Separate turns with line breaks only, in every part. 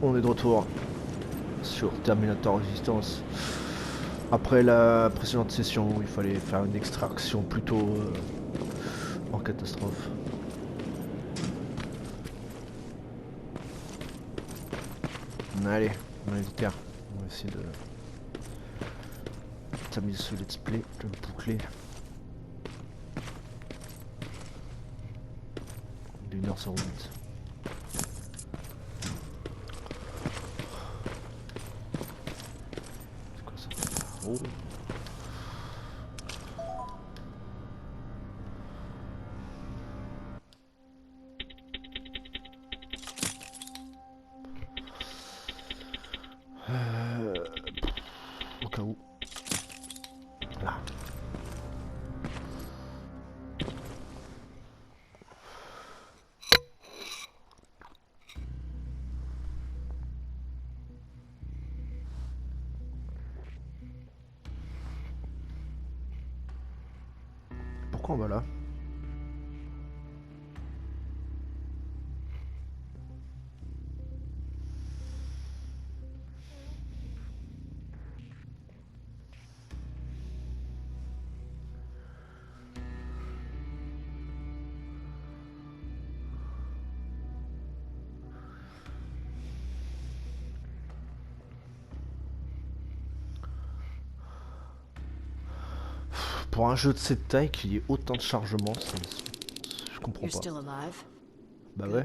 On est de retour sur Terminator Resistance. Après la précédente session où il fallait faire une extraction plutôt en catastrophe. Allez, on va vite. On va essayer de terminer ce let's play, de le boucler. De 1h08. C'est quoi ça? Oh. Au cas où. Là. Pourquoi on va là? Pour un jeu de cette taille qu'il y ait autant de chargements, je comprends
You're
pas.
still alive?
Bah ouais.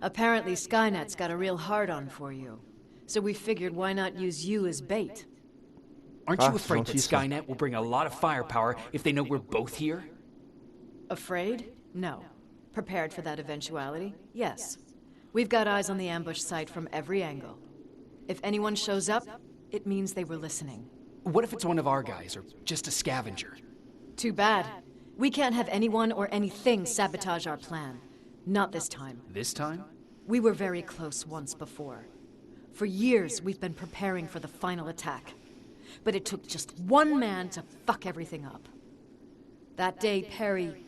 Apparently Skynet's got a real hard-on for you. So we figured why not use you as bait?
Aren't you afraid that
gentil, ça.
Skynet will bring a lot of firepower if they know we're both here?
Afraid? No. Prepared for that eventuality? Yes. We've got eyes on the ambush site from every angle. If anyone shows up, it means they were listening.
What if it's one of our guys, or just a scavenger?
Too bad. We can't have anyone or anything sabotage our plan. Not this time.
This time?
We were very close once before. For years, we've been preparing for the final attack. But it took just one man to fuck everything up. That day, Perry,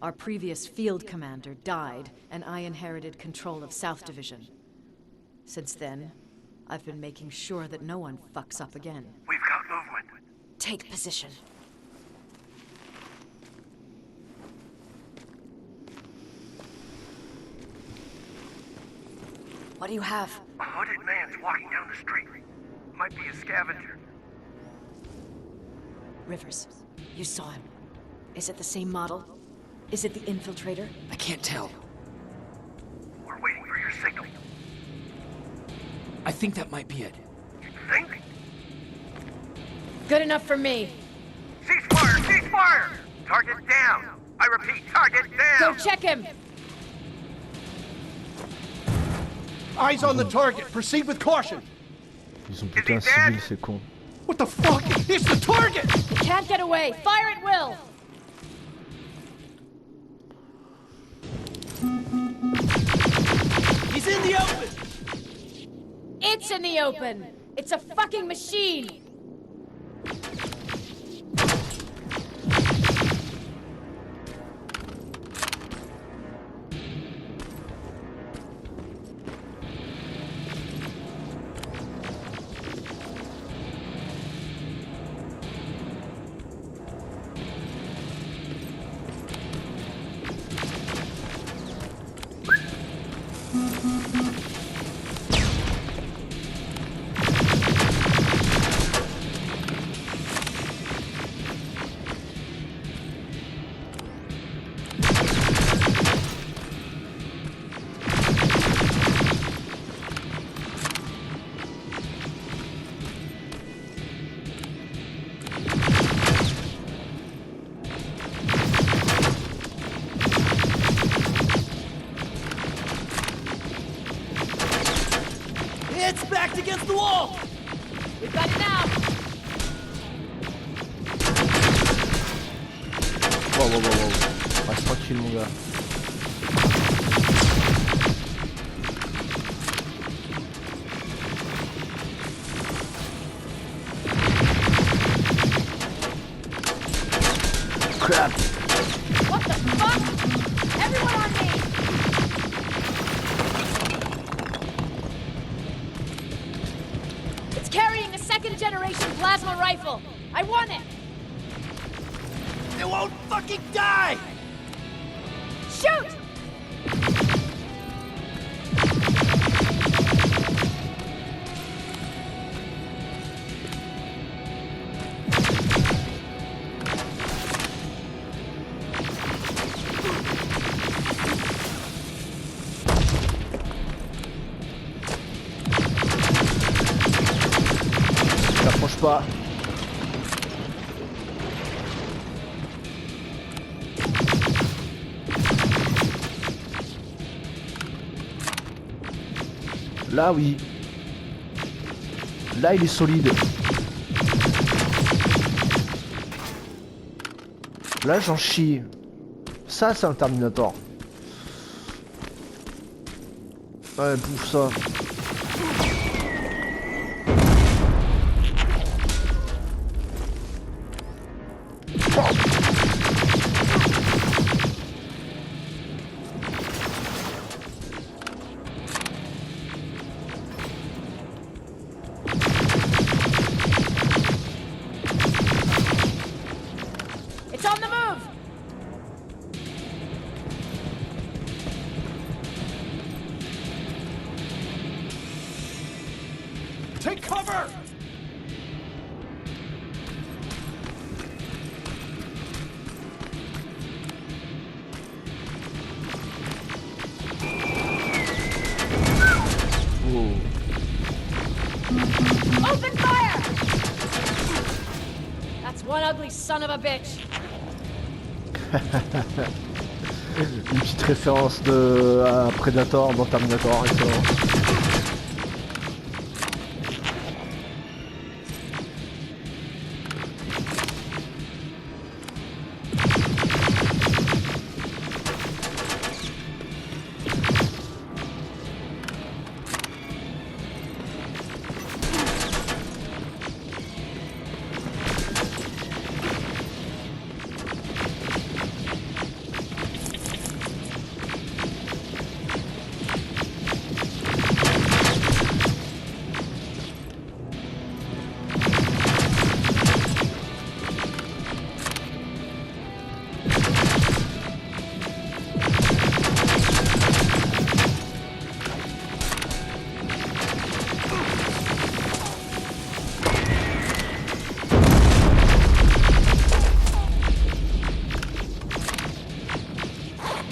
our previous field commander, died, and I inherited control of South Division. Since then, I've been making sure that no one fucks up again.
We've got movement.
Take position. What do you have?
A hooded man's walking down the street. Might be a scavenger.
Rivers, you saw him. Is it the same model? Is it the infiltrator?
I can't tell.
We're waiting for your signal.
I think that might be it.
You think?
Good enough for me.
Cease fire! Cease fire! Target down! I repeat, target
Go
down!
check him!
Eyes on the target. Proceed with caution.
Ils ont buté un civil, c'est con.
What the fuck? It's the target!
You can't get away! Fire at will!
He's in the open!
It's in the open! It's a fucking machine!
It's backed against the wall!
We've got it now!
Wow. Reste tranquille, mon gars. Crap!
What the fuck? Everyone on me!
generation plasma rifle. I want it.
It won't fucking die!
Shoot!
T'approches pas. Là oui. Là il est solide. Là j'en chie. Ça c'est un Terminator. Ouais, bouffe ça.
It's on the move.
Take cover!
Oh.
Open fire! That's one ugly son of a bitch.
Une petite référence à Predator dans Terminator, excellent.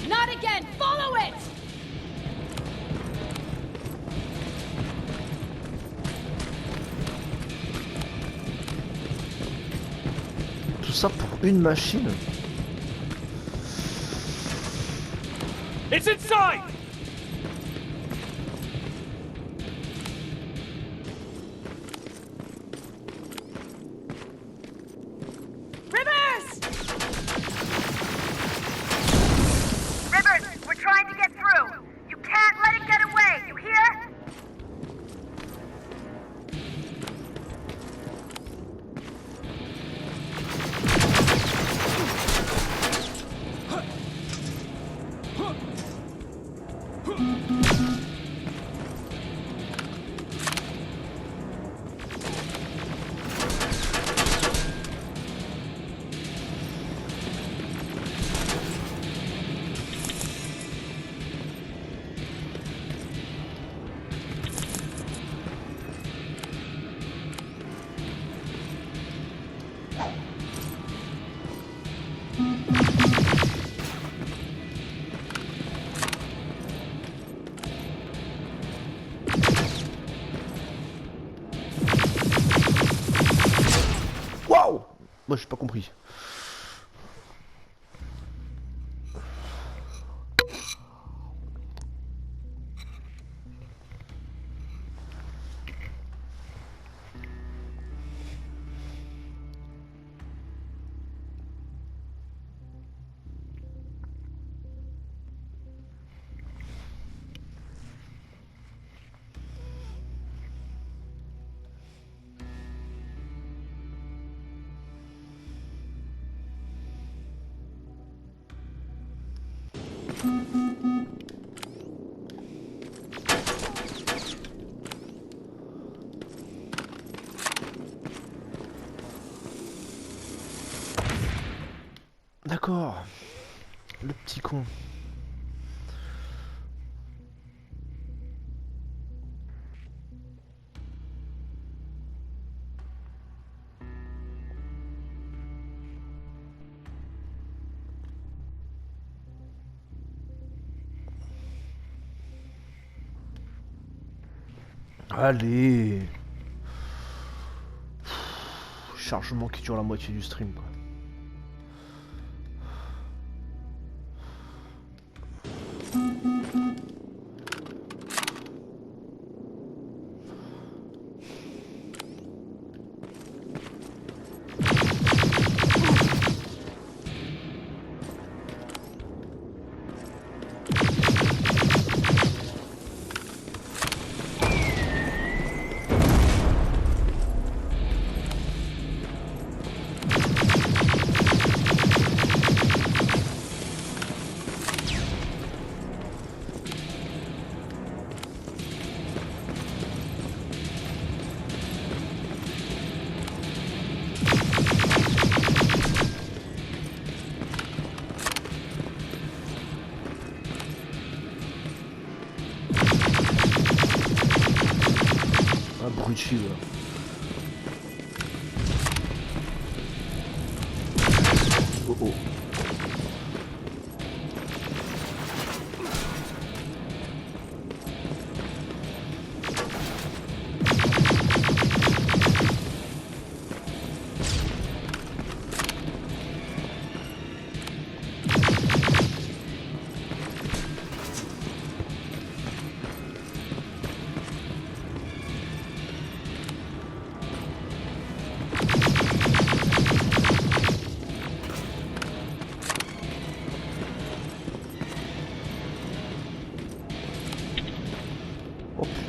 Not again. Follow it.
Tout ça pour une machine.
It's inside!
Rivers!
Rivers, we're trying to get through. You can't let it get away, you hear?
Waouh! Moi j'ai pas compris. D'accord. Le petit con. Allez. Chargement qui dure la moitié du stream quoi. Abruti là. Oh oh. Oh putain.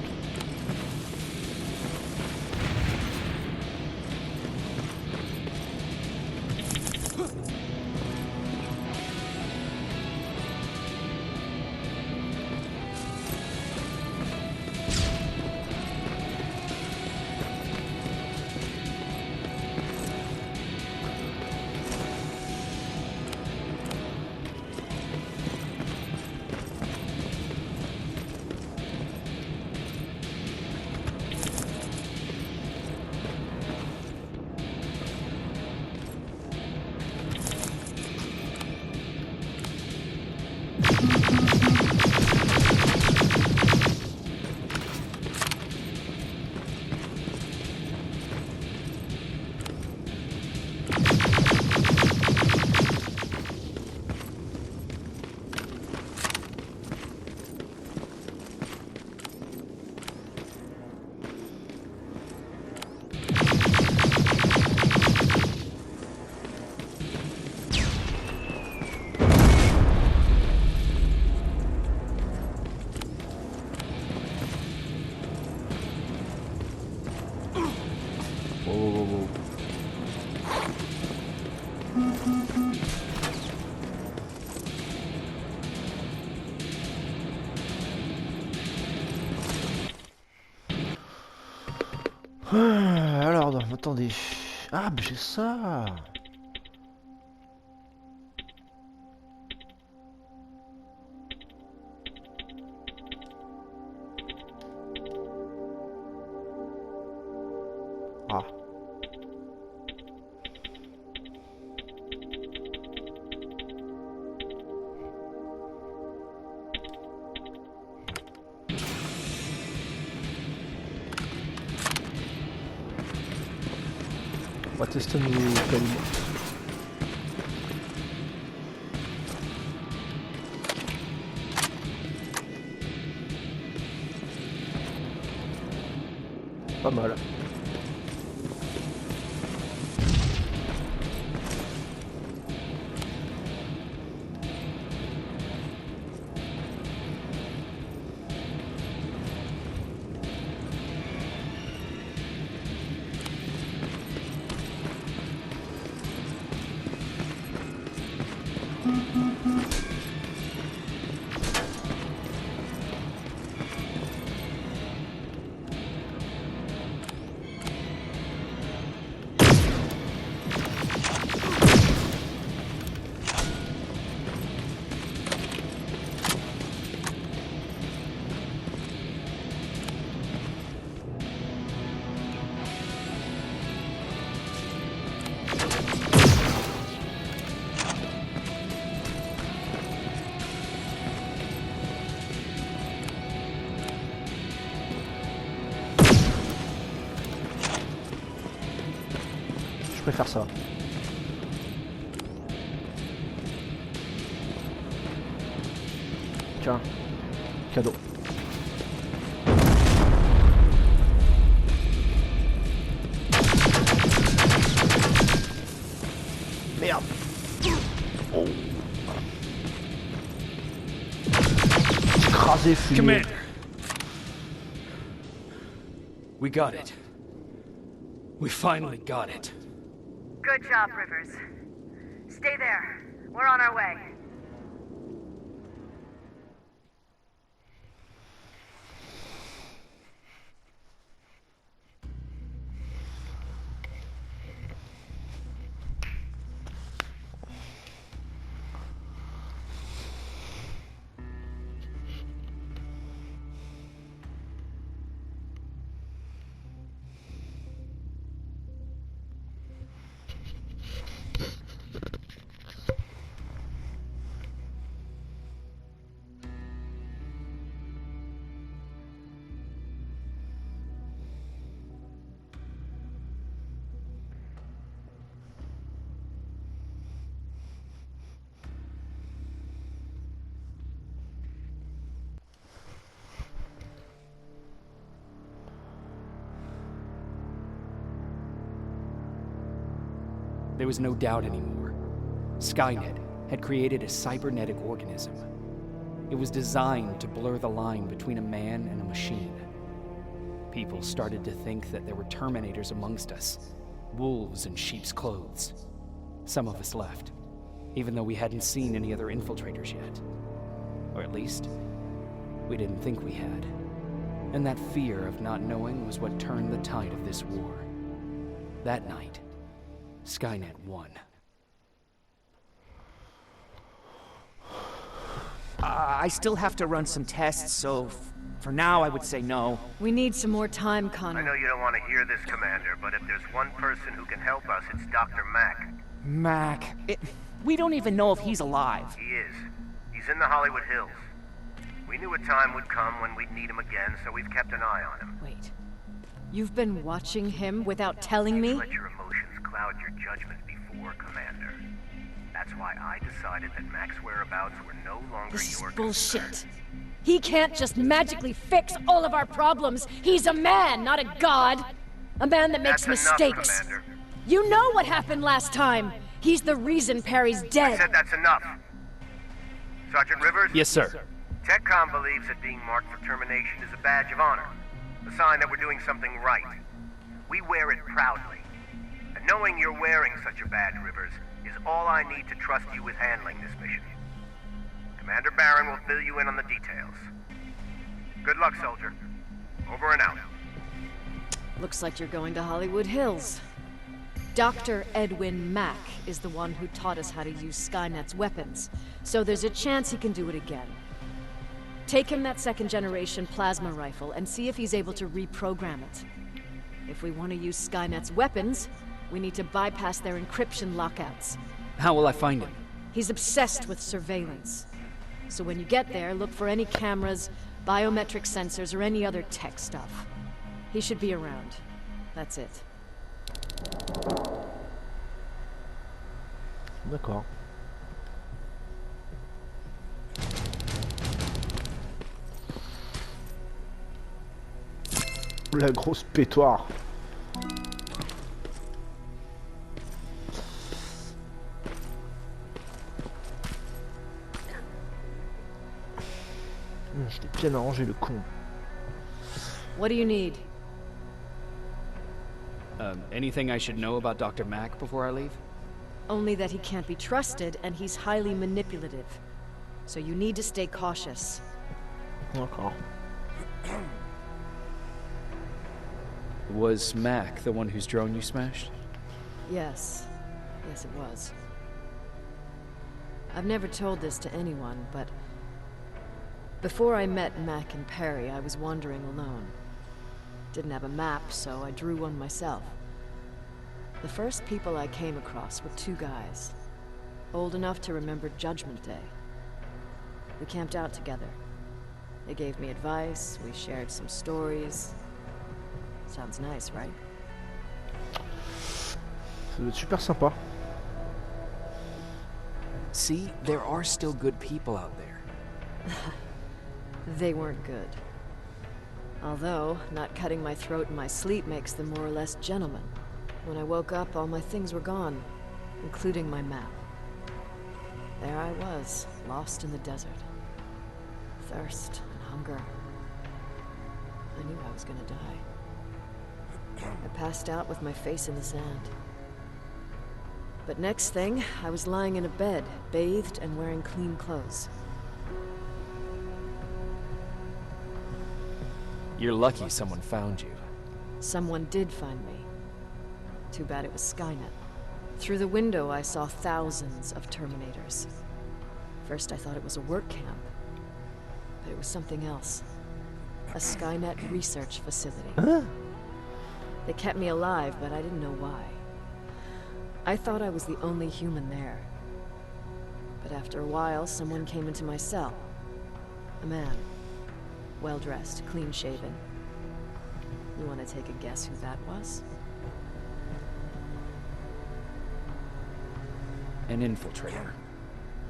Alors, non, attendez. Ah, mais j'ai ça. Ah. On va tester un nouveau calibre. Pas mal. préfère ça. Tiens, cadeau. Merde. Oh. Écrasé, fumé.
Commander! We got it. We finally got it.
Good job, Rivers. Stay there. We're on our way.
There was no doubt anymore. Skynet had created a cybernetic organism. It was designed to blur the line between a man and a machine. People started to think that there were Terminators amongst us, wolves in sheep's clothes. Some of us left, even though we hadn't seen any other infiltrators yet. Or at least, we didn't think we had. And that fear of not knowing was what turned the tide of this war. That night, Skynet won.
I still have to run some tests, so for now I would say no.
We need some more time,
I
Connor.
know you don't want to hear this, Commander, but if there's one person who can help us, it's Dr. Mack.
Mac. We don't even know if he's alive.
He is. He's in the Hollywood Hills. We knew a time would come when we'd need him again, so we've kept an eye on him.
Wait. You've been watching him without telling me?
Let your emotions cloud your judgment before, Commander. That's why I decided that Mack's whereabouts were no longer
This is
your
bullshit.
concern.
He can't just magically fix all of our problems. He's a man, not a god. A man that makes
That's enough,
mistakes.
Commander.
You know what happened last time. He's the reason Perry's
I
dead.
said that's enough. Sergeant Rivers?
Yes, sir.
TechCom believes that being marked for termination is a badge of honor, a sign that we're doing something right. We wear it proudly. And knowing you're wearing such a badge, Rivers, is all I need to trust you with handling this mission. Commander Barron will fill you in on the details. Good luck, soldier. Over and out.
Looks like you're going to Hollywood Hills. Dr. Edwin Mack is the one who taught us how to use Skynet's weapons, so there's a chance he can do it again. Take him that second-generation plasma rifle and see if he's able to reprogram it. If we want to use Skynet's weapons, we need to bypass their encryption lockouts.
How will I find him?
He's obsessed with surveillance. So when you get there, look for any cameras, biometric sensors, or any other tech stuff. He should be around. That's it.
D'accord. La grosse pétoire. Je l'ai bien arrangé, le con.
What do you need?
Anything I should know about Dr. Mack before I leave?
Only that he can't be trusted and he's highly manipulative. So you need to stay cautious.
D'accord.
Was Mack the one whose drone you smashed?
Yes. Yes, it was. I've never told this to anyone, but before I met Mack and Perry, I was wandering alone. Didn't have a map, so I drew one myself. The first people I came across were two guys, old enough to remember Judgment Day. We camped out together. They gave me advice, we shared some stories. Sounds nice, right?
doit être super sympa.
See, there are still good people out there.
They weren't good. Although, not cutting my throat in my sleep makes them more or less gentlemen. When I woke up, all my things were gone, including my map. There I was, lost in the desert. Thirst and hunger. I knew I was gonna die. I passed out with my face in the sand. But next thing, I was lying in a bed, bathed and wearing clean clothes.
You're lucky someone found you.
Someone did find me. Too bad it was Skynet. Through the window, I saw thousands of Terminators. First, I thought it was a work camp. But it was something else. A Skynet research facility. They kept me alive, but I didn't know why. I thought I was the only human there. But after a while, someone came into my cell. A man. Well-dressed, clean-shaven. You want to take a guess who that was?
An infiltrator.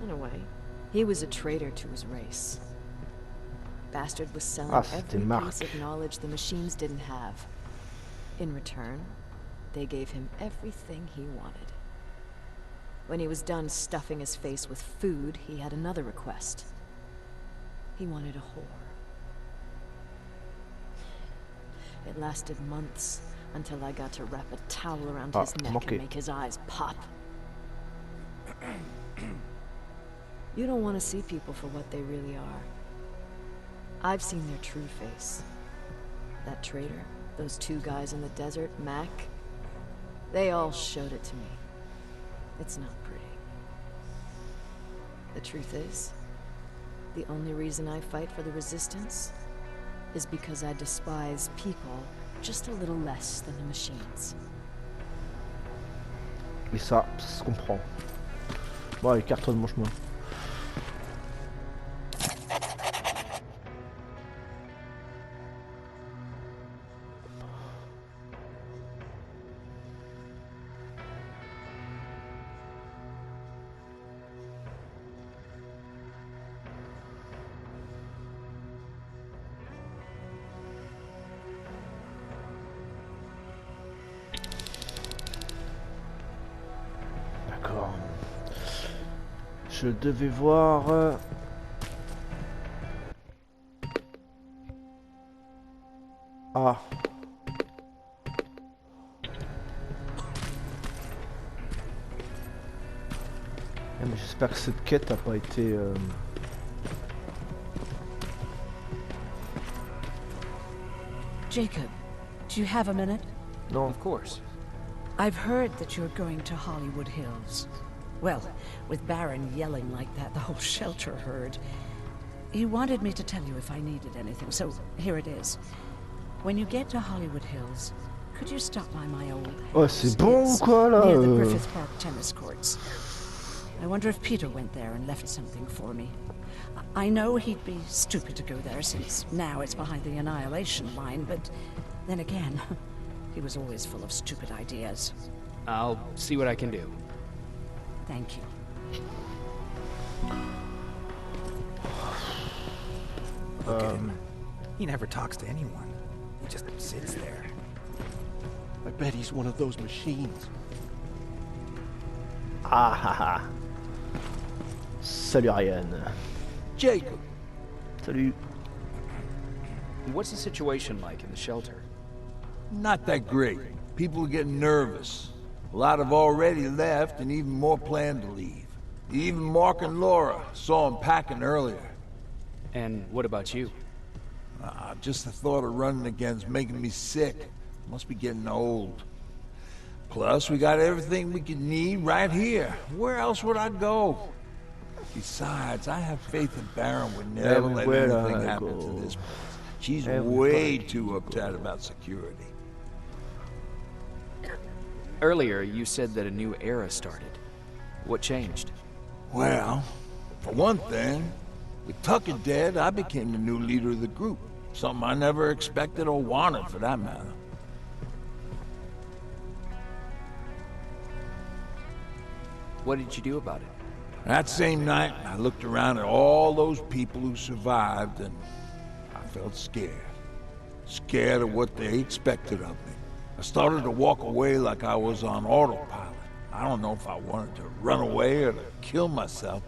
In a way. He was a traitor to his race. Bastard was selling
c'était
every
Mark.
piece of knowledge the machines didn't have. In return, they gave him everything he wanted. When he was done stuffing his face with food, he had another request. He wanted a whore. It lasted months, until I got to wrap a towel around his neck
manqué.
and make his eyes pop. You don't want to see people for what they really are. I've seen their true face. That traitor, those two guys in the desert, Mac, they all showed it to me. It's not pretty. The truth is, the only reason I fight for the Resistance is because I despise people just a little less than the machines.
Et ça se comprend. Bon, allez, cartonne, mange-moi. D'accord. Je devais voir... Ah. Mais j'espère que cette quête n'a pas été...
Jacob, do you have a minute?
Non.
Of course.
I've heard that you're going to Hollywood Hills. Well, with Baron yelling like that, the whole shelter heard. He wanted me to tell you if I needed anything, so here it is. When you get to Hollywood Hills, could you stop by my old
Oh,
house?
c'est bon
It's
quoi là
near the Griffith Park tennis courts. I wonder if Peter went there and left something for me. I know he'd be stupid to go there since now it's behind the Annihilation line, but then again, he was always full of stupid ideas.
I'll see what I can do.
Thank you.
Look at him. He never talks to anyone. He just sits there.
I bet he's one of those machines.
Ah ah ah. Salut Ariane.
Jacob!
Salut.
What's the situation like in the shelter?
Not that great. People are getting nervous. A lot have already left, and even more plan to leave. Even Mark and Laura saw him packing earlier.
And what about you?
Just the thought of running again's making me sick. Must be getting old. Plus, we got everything we could need right here. Where else would I go? Besides, I have faith in Baron would never let anything happen to this place. She's way too uptight about security.
Earlier, you said that a new era started. What changed?
Well, for one thing, with Tucker dead, I became the new leader of the group. Something I never expected or wanted, for that matter.
What did you do about it?
That same night, I looked around at all those people who survived, and I felt scared. Scared of what they expected of me. I started to walk away like I was on autopilot. I don't know if I wanted to run away or to kill myself,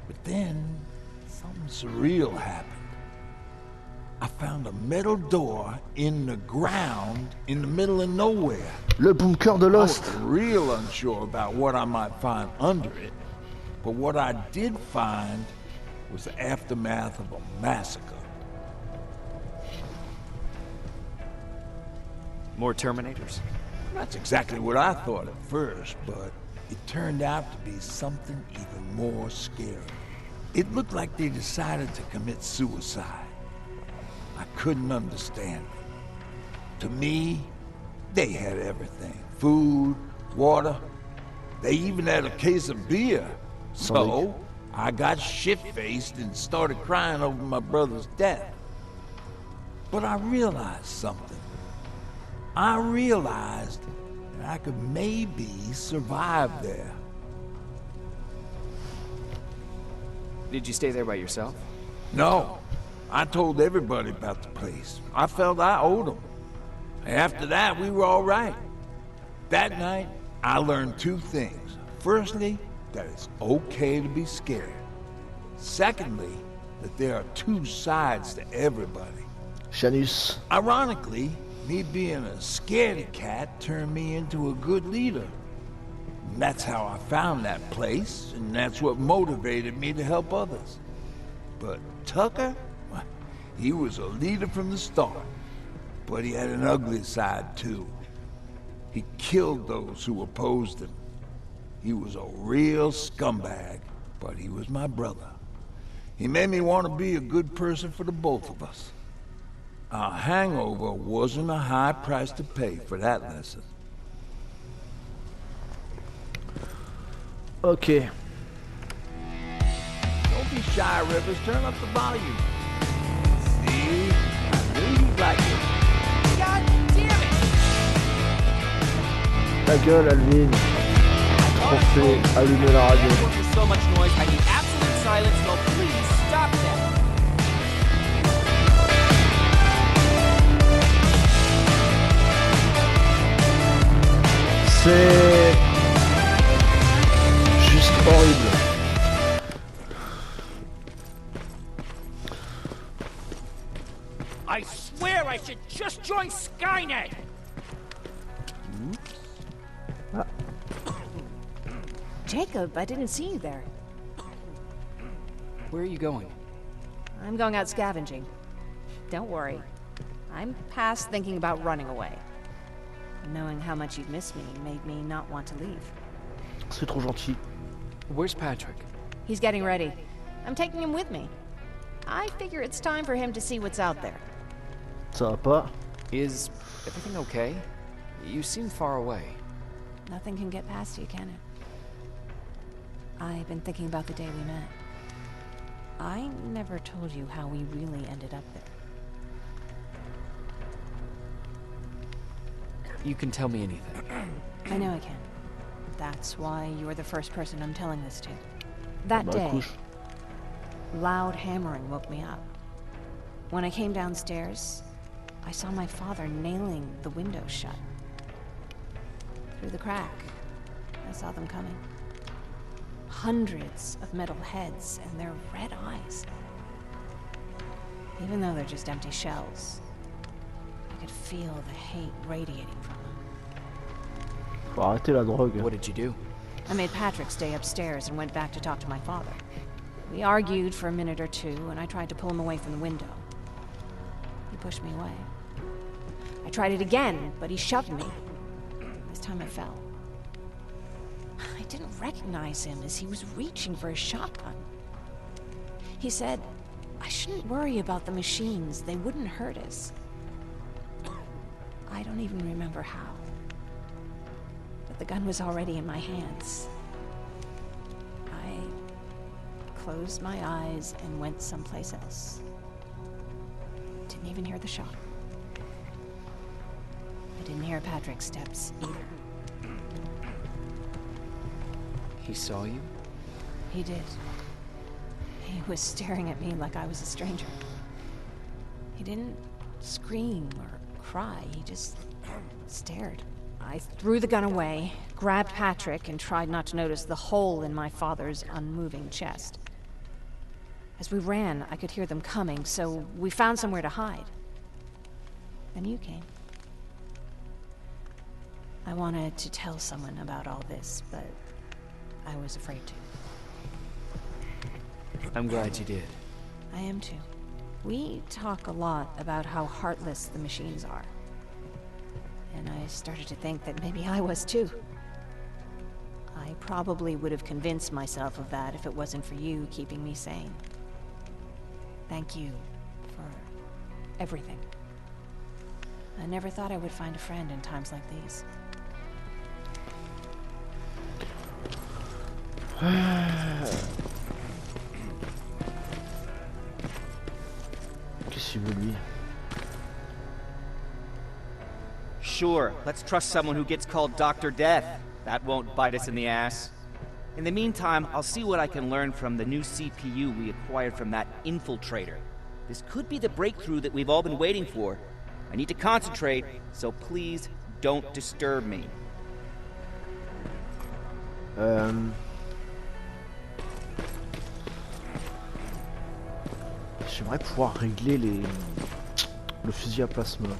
but then something surreal happened. I found a metal door in the ground in the middle of nowhere.
Le bunker de
I
Lost.
was real unsure about what I might find under it, but what I did find was the aftermath of a massacre.
More Terminators?
That's exactly what I thought at first, but it turned out to be something even more scary. It looked like they decided to commit suicide. I couldn't understand it. To me, they had everything. Food, water. They even had a case of beer. So, I got shit-faced and started crying over my brother's death. But I realized something. I realized that I could maybe survive there.
Did you stay there by yourself?
No. I told everybody about the place. I felt I owed them. After that, we were all right. That night, I learned two things. Firstly, that it's okay to be scared. Secondly, that there are two sides to everybody.
Janus.
Ironically, me being a scaredy cat turned me into a good leader. And that's how I found that place, and that's what motivated me to help others. But Tucker? He was a leader from the start, but he had an ugly side too. He killed those who opposed him. He was a real scumbag, but he was my brother. He made me want to be a good person for the both of us. A hangover wasn't a high price to pay for that lesson.
Ok.
Don't be shy, Rivers. Turn up the volume. See? I knew you'd like it.
God damn it!
Ta gueule, Alvin. Trop fait. Allumer la radio.
There's so much noise. I need absolute silence. So please stop that.
C'est juste horrible.
I swear I should just join Skynet!
Jacob, I didn't see you there.
Where are you going?
I'm going out scavenging. Don't worry. I'm past thinking about running away. Knowing how much you'd miss me made me not want to leave.
C'est trop gentil.
Where's Patrick?
He's getting ready. I'm taking him with me. I figure it's time for him to see what's out there.
Ça va pas?
Is everything okay? You seem far away.
Nothing can get past you, can it? I've been thinking about the day we met. I never told you how we really ended up there.
You can tell me anything.
I know I can. That's why you're the first person I'm telling this to. That
Bah,
day,
couche.
loud hammering woke me up. When I came downstairs, I saw my father nailing the window shut. Through the crack, I saw them coming. Hundreds of metal heads and their red eyes. Even though they're just empty shells, I could feel the hate radiating from them.
Faut arrêter la drogue.
What did you do?
I made Patrick stay upstairs and went back to talk to my father. We argued for a minute or two, and I tried to pull him away from the window. He pushed me away. I tried it again, but he shoved me. This time I fell. I didn't recognize him as he was reaching for a shotgun. He said, I shouldn't worry about the machines. They wouldn't hurt us. I don't even remember how. But the gun was already in my hands. I closed my eyes and went someplace else. Didn't even hear the shot. I didn't hear Patrick's steps either.
He saw you?
He did. He was staring at me like I was a stranger. He didn't scream or cry, he just stared. I threw the gun away, grabbed Patrick, and tried not to notice the hole in my father's unmoving chest. As we ran, I could hear them coming, so we found somewhere to hide. Then you came. I wanted to tell someone about all this, but I was afraid to.
I'm glad you did.
I am too. We talk a lot about how heartless the machines are. And I started to think that maybe I was too. I probably would have convinced myself of that if it wasn't for you keeping me sane. Thank you for everything. I never thought I would find a friend in times like these.
Qu'est-ce qu'il veut lui?
Sure, let's trust someone who gets called Dr. Death. That won't bite us in the ass. In the meantime, I'll see what I can learn from the new CPU we acquired from that infiltrator. This could be the breakthrough that we've all been waiting for. I need to concentrate, so please don't disturb me.
J'aimerais pouvoir régler le fusil à plasma.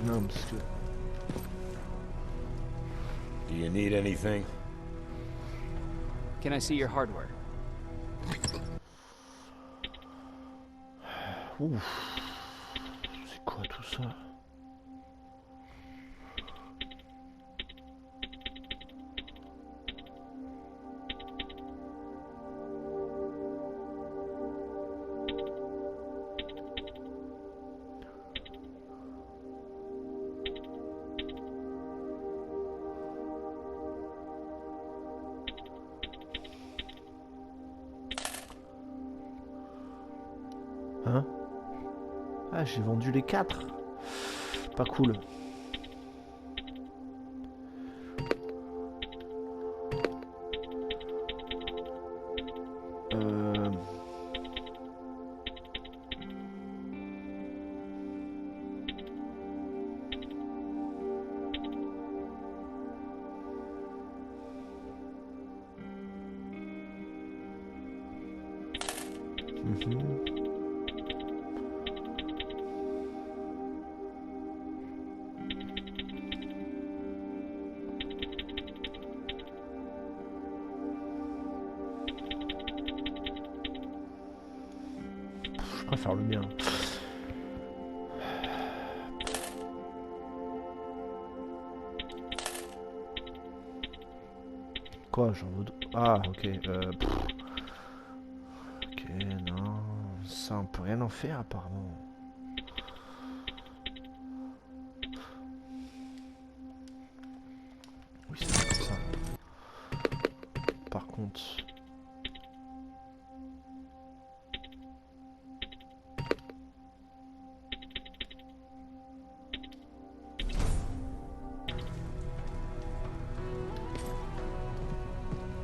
No, parce que...
Do you need anything?
Can I see your hardware?
Ouf. C'est quoi tout ça? Hein? Ah, j'ai vendu les 4. Pas cool. Je préfère le mien. Quoi, j'en veux... Ah, ok. Ok, non... Ça, on peut rien en faire, apparemment. Oui, c'est comme ça. Par contre...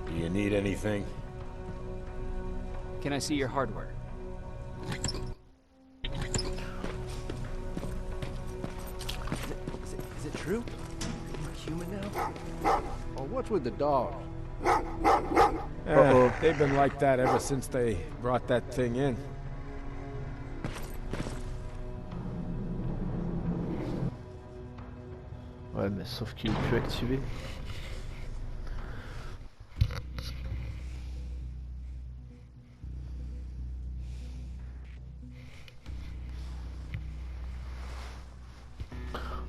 Do you need anything?
Can I see your hardware?
Is it true? Are you human now? Or what's with the dogs?
They've been like that ever since they brought that thing in.
Ouais, mais sauf qu'il est plus activé.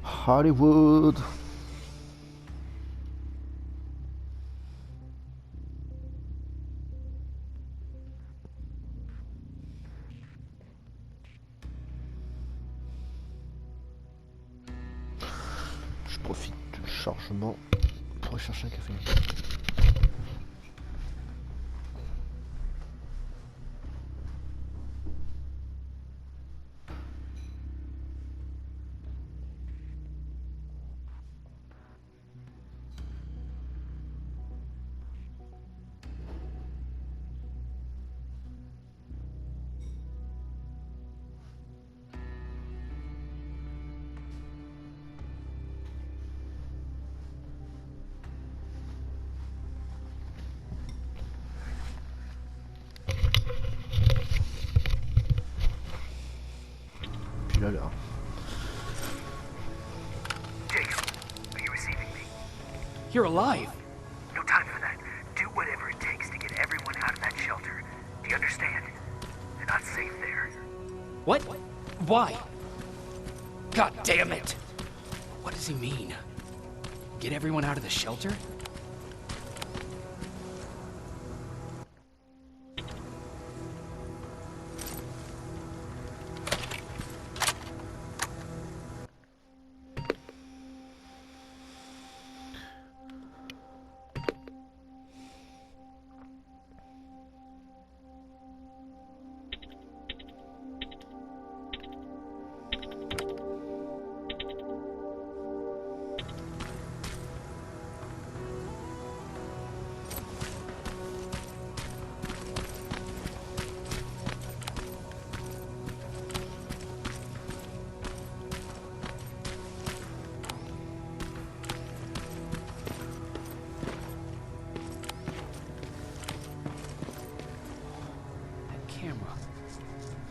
Hollywood. Je profite du chargement pour aller chercher un café. Là.
Jacob, are you receiving me?
You're alive.
No time for that. Do whatever it takes to get everyone out of that shelter. Do you understand? They're not safe there.
What? Why? God damn it! What does he mean? Get everyone out of the shelter?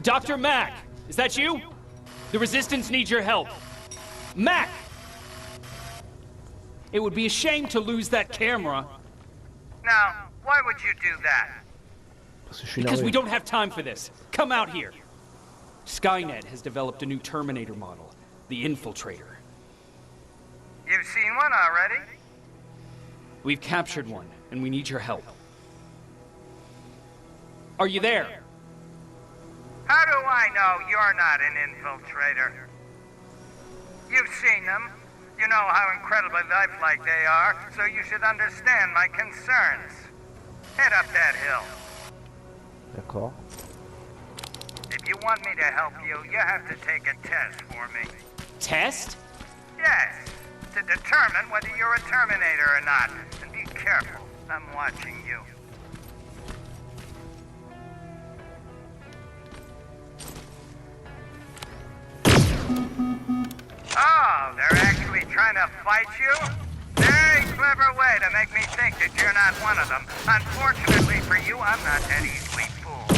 Dr. Mack! Is that you? The Resistance needs your help. Mack! It would be a shame to lose that camera.
Now, why would you do that?
Because we don't have time for this. Come out here. Skynet has developed a new Terminator model, the Infiltrator.
You've seen one already?
We've captured one, and we need your help. Are you there?
How do I know you're not an infiltrator? You've seen them. You know how incredibly lifelike they are, so you should understand my concerns. Head up that hill.
D'accord.
If you want me to help you, you have to take a test for me.
Test?
Yes, to determine whether you're a Terminator or not. And be careful, I'm watching you. Oh, they're actually trying to fight you? Very clever way to make me think that you're not one of them. Unfortunately for you, I'm not that easily fooled.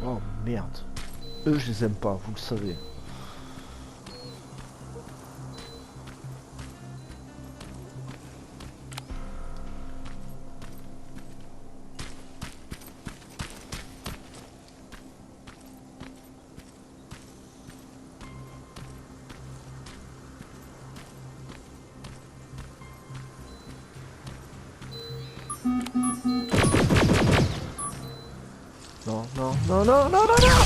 Oh merde. Eux je les aime pas, vous le savez. Non, non, non, non, non.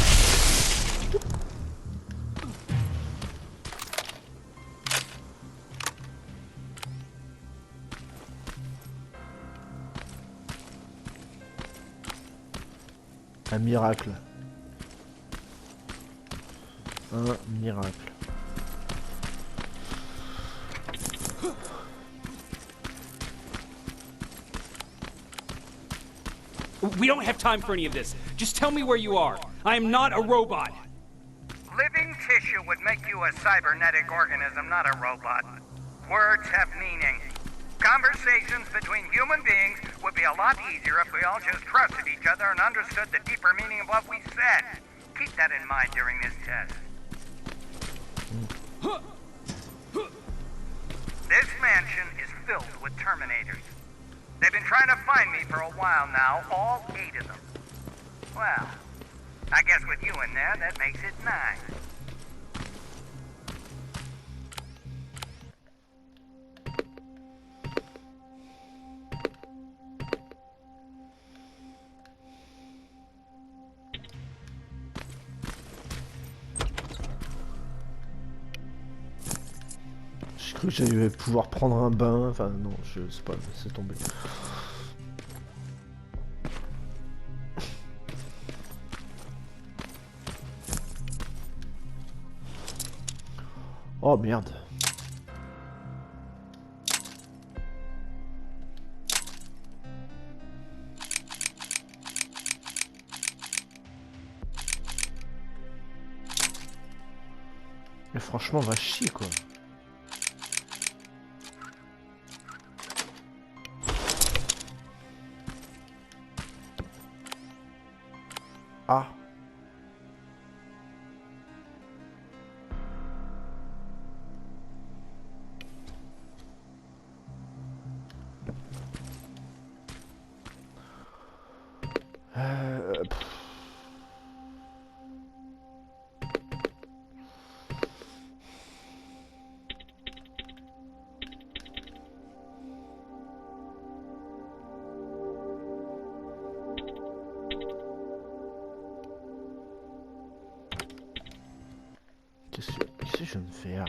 Un miracle. Un miracle.
We don't have time for any of this. Just tell me where you are. I am not a robot.
Living tissue would make you a cybernetic organism, not a robot. Words have meaning. Conversations between human beings would be a lot easier if we all just trusted each other and understood the deeper meaning of what we said. Keep that in mind during this test. This mansion is filled with Terminators. They've been trying to find me for a while now, all 8 of them. Well, I guess with you in there, that makes it 9.
J'ai cru que j'allais pouvoir prendre un bain, enfin non, je sais pas, c'est tombé. Oh merde. Mais franchement, va chier quoi. Ah. Qu'est-ce que je viens de faire?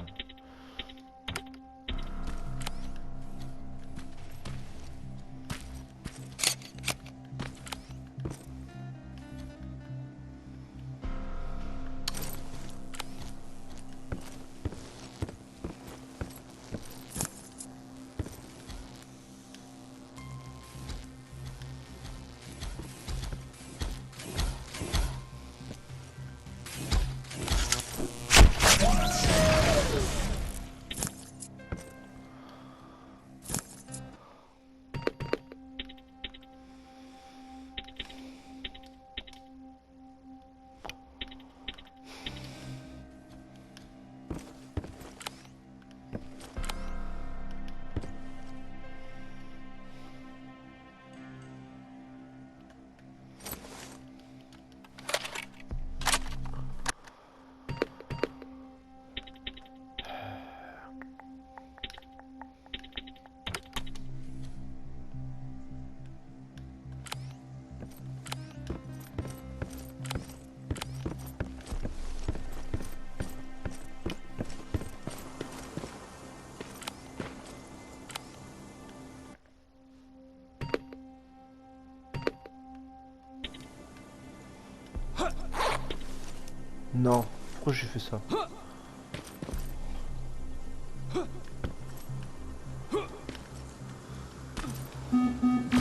Non, pourquoi j'ai fait ça?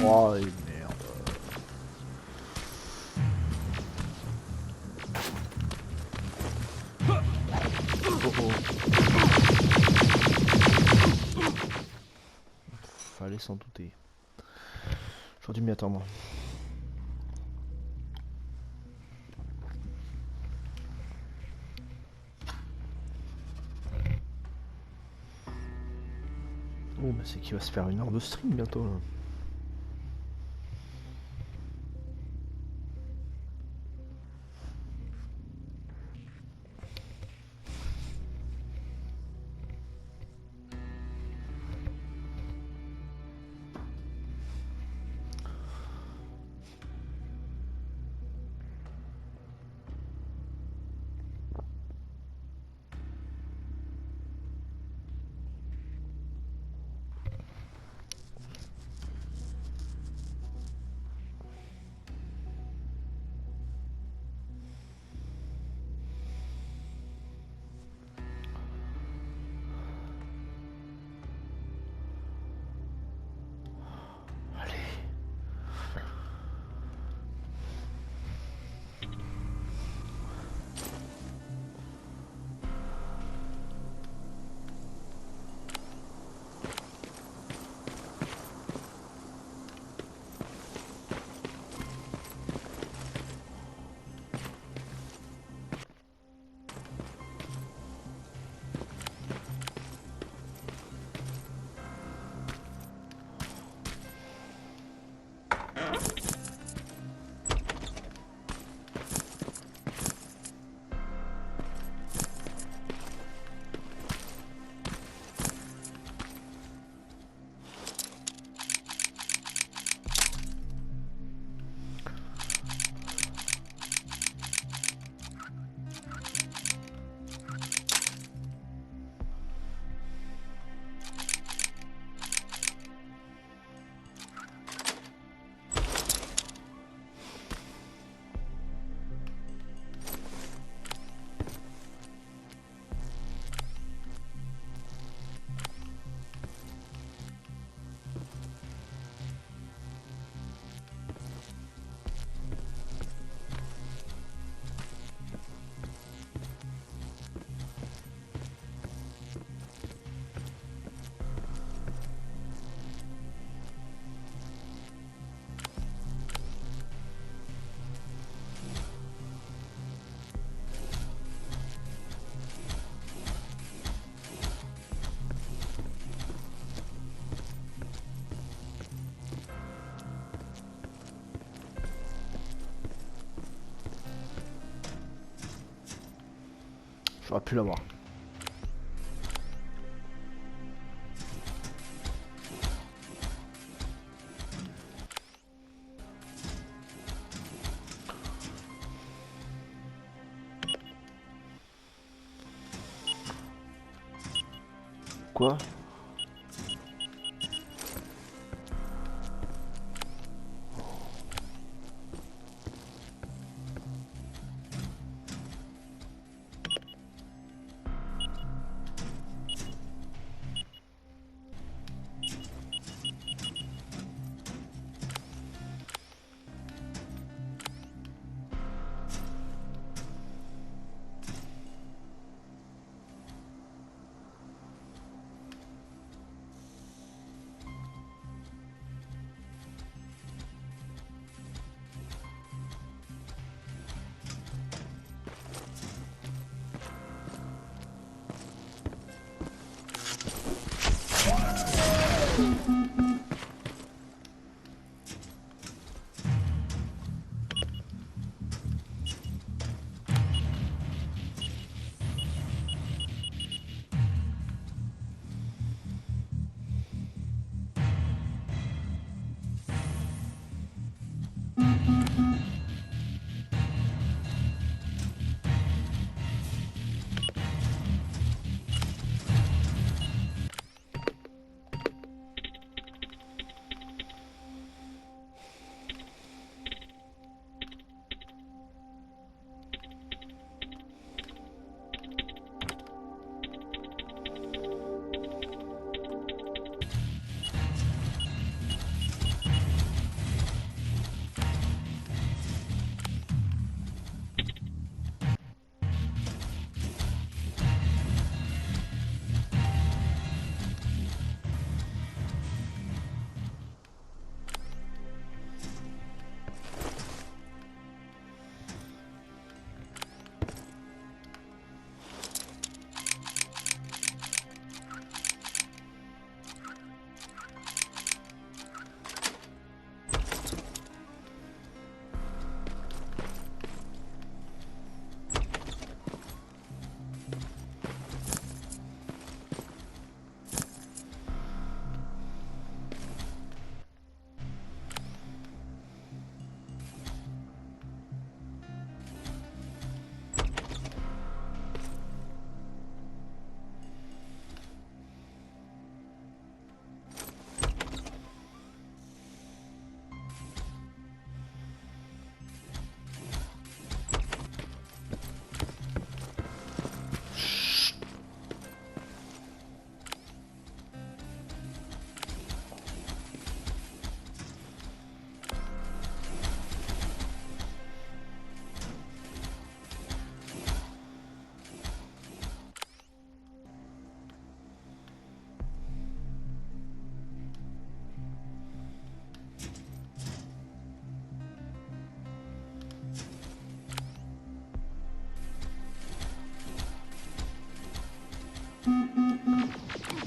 Oh et merde. Oh oh. Fallait s'en douter. J'aurais dû m'y attendre. Oh bah c'est qu'il va se faire 1 heure de stream bientôt là. J'aurais pu l'avoir. Quoi?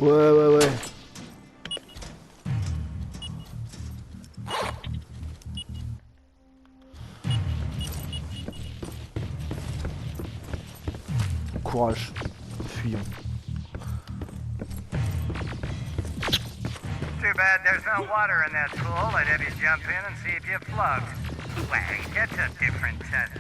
Ouais. Courage. Fuyons.
Too bad there's no water in that pool. I'd have you jump in and see if you float. Wait, it's a different test.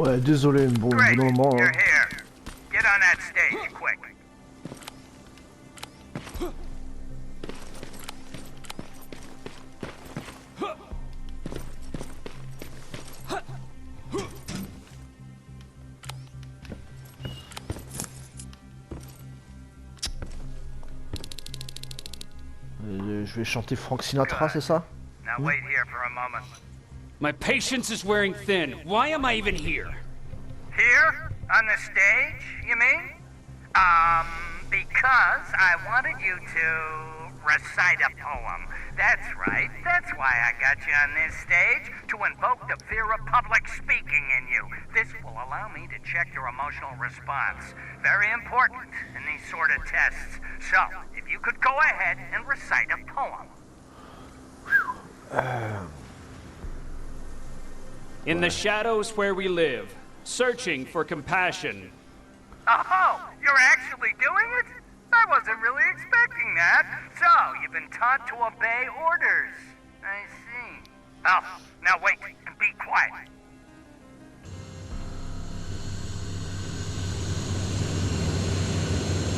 Ouais, désolé, bon,
Great,
au moment.
you're here. Get on that stage, quick.
Je vais chanter Frank Sinatra, c'est ça?
Now wait here for a moment.
My patience is wearing thin. Why am I even here?
Here? On the stage, you mean? Because I wanted you to recite a poem. That's right. That's why I got you on this stage, to invoke the fear of public speaking in you. This will allow me to check your emotional response. Very important in these sort of tests. So, if you could go ahead and recite a poem.
In the shadows where we live, searching for compassion.
Oh, you're actually doing it? I wasn't really expecting that. So, you've been taught to obey orders. I see. Oh, now wait and be quiet.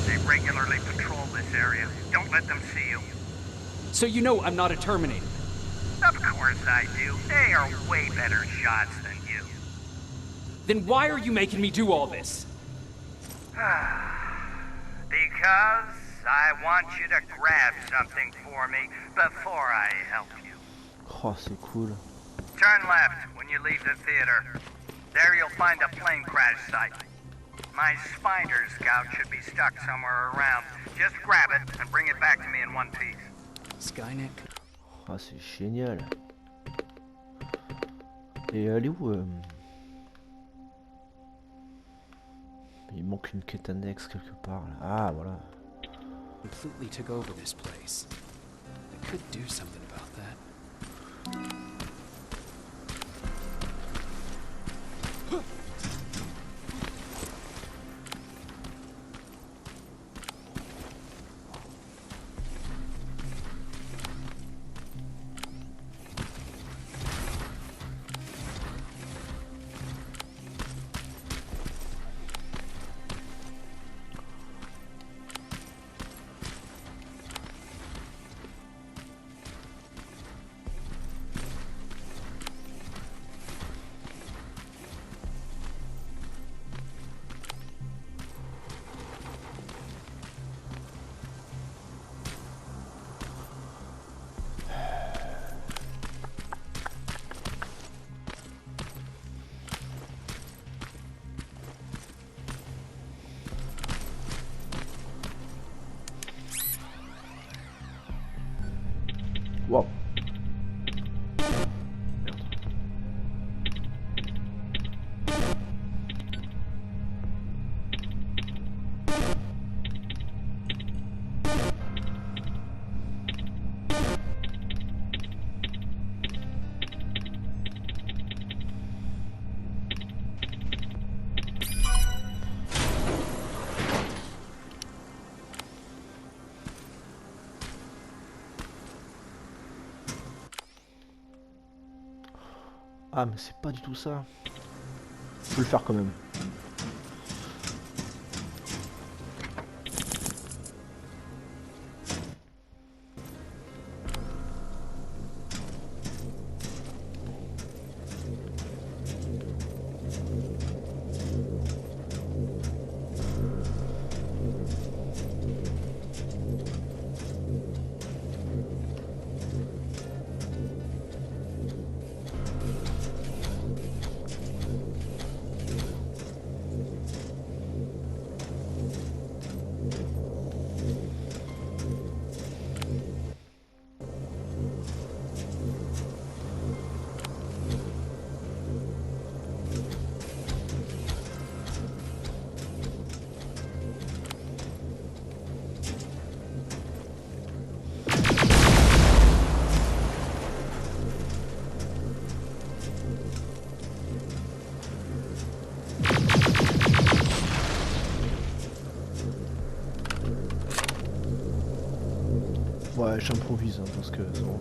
They regularly patrol this area. Don't let them see you.
So you know I'm not a Terminator.
Of course I do. They are way better shots than you.
Then why are you making me do all this?
Because I want you to grab something for me before I help you.
Oh, c'est cool.
Turn left when you leave the theater. There you'll find a plane crash site. My spider scout should be stuck somewhere around. Just grab it and bring it back to me in one piece.
Skynet.
Ah, c'est génial. Et elle est où Il manque une quête annexe quelque part là. Ah voilà.
Completely took over this place. I could do something about that.
Wow. Ah mais c'est pas du tout ça. Je peux le faire quand même. Ouais, j'improvise hein, parce que c'est bon.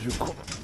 Je crois.